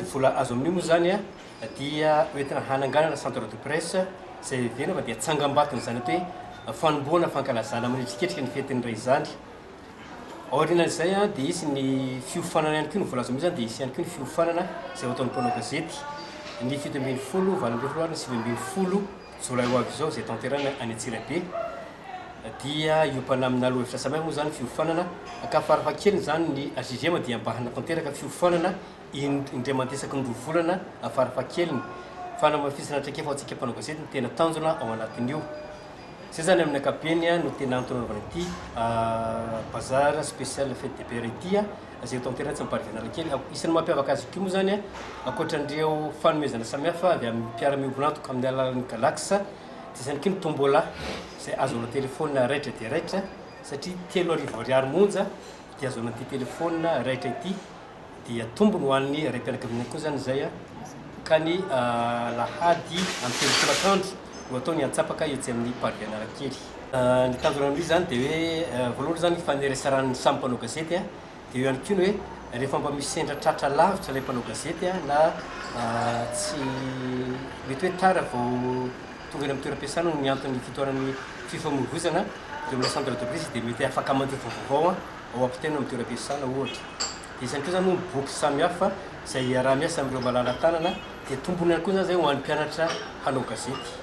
Vola azo amin'io moa zany dia oentina hananganana centre de presse zay vena fa dia tsangam-batony zany atao hoe fanomboana fankalazana manendriketrika ny fetin'iray zany. Aorianan'izay dia isy ny fiofanana ihany koa ny vola azo amin'io zany dia isy ihany koa ny fiofanana zay ataon'ny mpanao gazety ny 7 valambin'ny sy 20 jolay ho avy izao zay tanterana any Antsirabe dia iompana amina aloha hevitra samihafa moa zany fiofanana ka farafahakeliny zany ny AJM dia mba hanatanteraka fiofanana indray mandesaky ny roa volana farafahakeliny fanamafisana traikefa ho antsika mpanao gazety ny tena tanjona ao anatin'io. Zay zany amin'ny ankapobeny no tena antonona ity bazar spécial fête de père ity zay tanterana tsy miparivy analakely. Isan'ny mampiavaka azy io moa zany ankoatran'ireo fanomezana samihafa avy amin'ny mpiara-miombona antoka amin'ny alalan'ny galaxa dia izany koa ny tombola zay azona telefônina raitra dia raitra satria 3 arivo ariary monja dia azona ty telefônina raitra ity dia tombony ho an'ny ray mpianakaviana koa zany zay ka ny lahady amin'ny telopolakandro no atao ny antsapaka etsy amin'ny parivy analakely. Ny tanjona amin'io zany dia hoe voalohany zany faneresaran'ny samy mpanao gazety dia eo ihany koa ny hoe rehefa mba misy sendra tratra lavitra ilay mpanao gazety na tsy mety hoe tara vao tonga eny amin'ny toeram-piasana no miantony fitoanan'ny fifamoivoizana dia amin'ny centre de presse dia mety afaka mandefa vaovao ao ampitena amin'ny toeram-piasana ohatra. Dia isany koa zany no boky samihafa zay raha miasa amin'ireo malala tanana dia tombony ihany koa zany zay ho an'ny mpianatra hanao gazety.